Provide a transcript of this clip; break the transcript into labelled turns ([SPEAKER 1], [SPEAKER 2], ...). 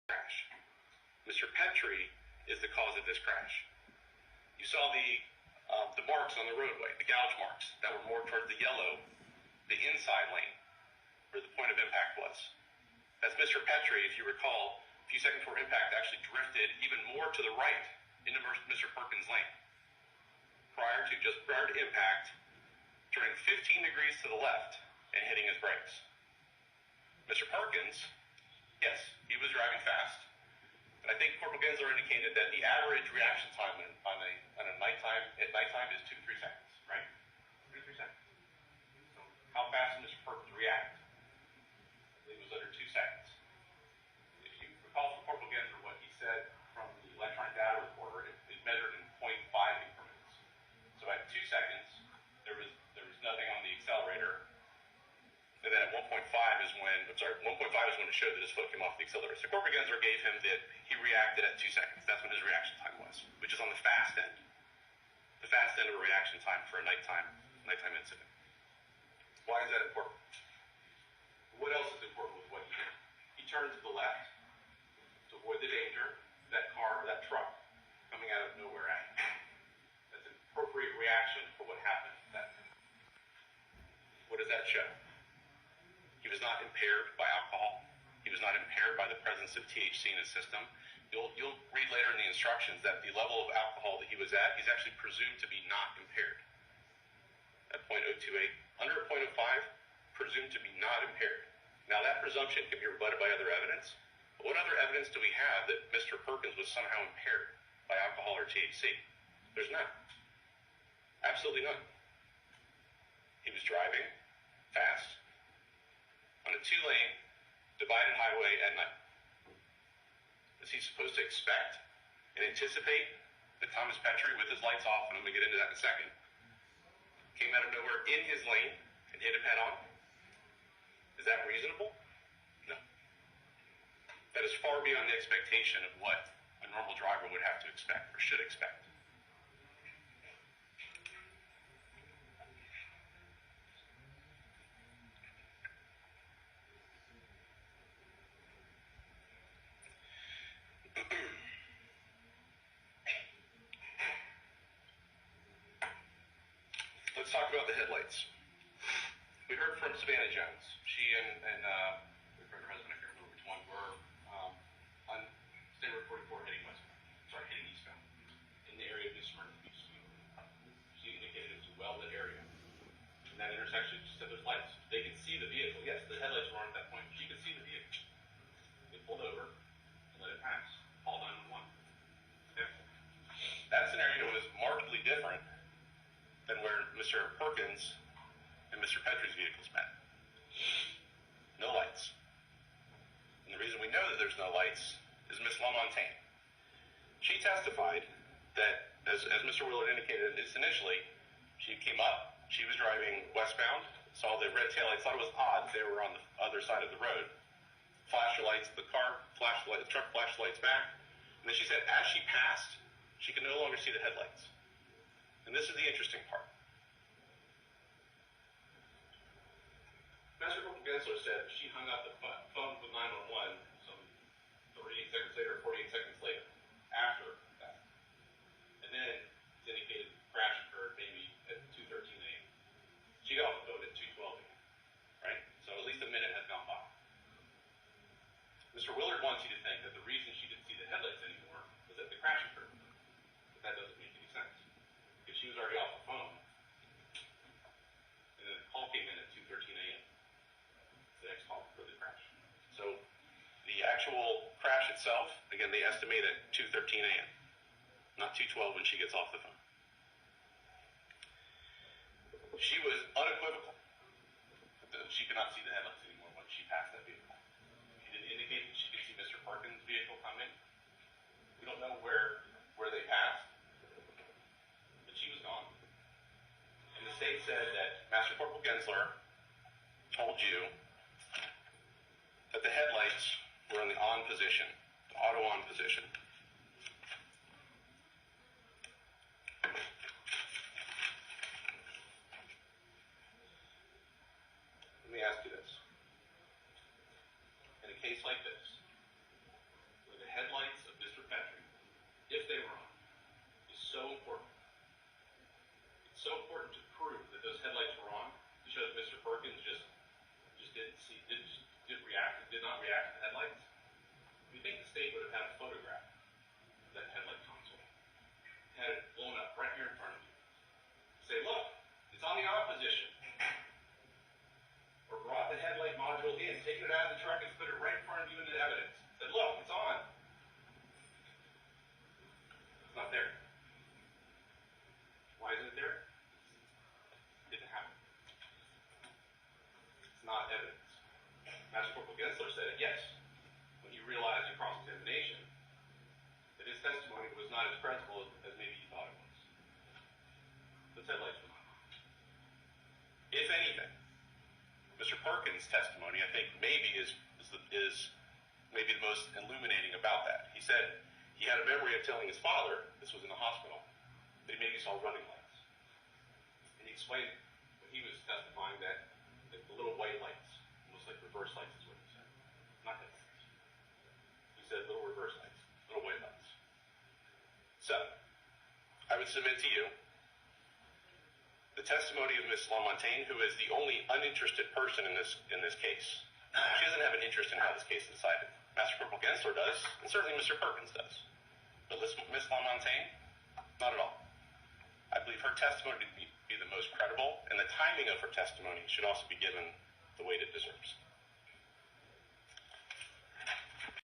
[SPEAKER 1] crash. Mr. Petrie is the cause of this crash. You saw the marks on the roadway, the gouge marks that were more towards the yellow, the inside lane, where the point of impact was. That's Mr. Petrie, if you recall, a few seconds before impact, actually drifted even more to the right into Mr. Perkins' lane. Just prior to impact, turning 15 degrees to the left and hitting his brakes. Mr. Perkins, yes, he was driving fast, but I think Corporal Gensler indicated that the average reaction time at nighttime is 2 to 3 seconds, right? 2 to 3 seconds. So how fast did Mr. Perkins react? I believe it was under 2 seconds. If you recall from Corporal Gensler what he said from the electronic data recorder, it measured in 0.5 increments. So at 2 seconds, there was nothing on the accelerator. And then at 1.5 is when it showed that his foot came off the accelerator. So Corporal Gensler gave him that he reacted at 2 seconds. That's when his reaction time was, which is on the fast end. The fast end of a reaction time for a nighttime incident. Why is that important? What else is important with what he did? He turned to the left to avoid the danger of that truck coming out of nowhere at him. That's an appropriate reaction for what happened that night. What does that show? He was not impaired by alcohol. He was not impaired by the presence of THC in his system. You'll read later in the instructions that the level of alcohol that he was at, he's actually presumed to be not impaired. At 0.028, under 0.05, presumed to be not impaired. Now that presumption can be rebutted by other evidence. But what other evidence do we have that Mr. Perkins was somehow impaired by alcohol or THC? There's none. Absolutely none. He was driving fast on a 2-lane divided highway at night. Is he supposed to expect and anticipate that Thomas Petrie, with his lights off, and I'm going to get into that in a second, came out of nowhere in his lane and hit him head on? Is that reasonable? No. That is far beyond the expectation of what a normal driver would have to expect or should expect. Let's talk about the headlights. We heard from Savannah Jones. She and her husband, I can't remember which one, were on State Road 44 heading eastbound in the area of New Smyrna Beach. She indicated it was a well-lit area. In that intersection, she said there's lights. They could see the vehicle. Yes, the headlights were on at that point. She could see the vehicle. They pulled over and let it pass. All 911. Okay. That scenario was markedly different than where Mr. Perkins and Mr. Petrie's vehicles met. No lights. And the reason we know that there's no lights is Miss LaMontagne. She testified that, as Mr. Willard indicated initially, she came up, she was driving westbound, saw the red taillights, thought it was odd they were on the other side of the road. Flashed her lights, the truck flashed lights back, and then she said as she passed, she could no longer see the headlights. And this is the interesting part. Master Corporal Gensler said she hung up the phone with 911 some 38 seconds later, 48 seconds later, after that. And then it's indicated the crash occurred maybe at 2:13 a.m. She got off the phone at 2:12 a.m., right? So at least a minute had gone by. Mr. Willard wants you to think that the reason she didn't see the headlights anymore was that the crash occurred. But that doesn't make any sense. Because she was already off the phone. And then the call came in at 2:13 a.m. The next call for the crash. So the actual crash itself, again, they estimate at 2:13 a.m. Not 2:12 when she gets off the phone. She was unequivocal that she could not see the headlights anymore when she passed that vehicle. She didn't indicate that she could see Mr. Perkins' vehicle come in. We don't know where they passed. She was gone. And the state said that Master Corporal Gensler told you that the headlights were in the on position, the auto on position. Let me ask you this. In a case like this, principal as maybe you thought it was. The tail lights went on. If anything, Mr. Perkins' testimony, I think, maybe is maybe the most illuminating about that. He said he had a memory of telling his father, this was in the hospital, that he maybe saw running lights. And he explained when he was testifying that the little white lights, almost like reverse lights is what he said. Not that lights. He said little reverse lights, little white lights. So, I would submit to you the testimony of Ms. LaMontagne, who is the only uninterested person in this case. She doesn't have an interest in how this case is decided. Master Corporal Gensler does, and certainly Mr. Perkins does. But Ms. LaMontagne, not at all. I believe her testimony to be the most credible, and the timing of her testimony should also be given the weight it deserves.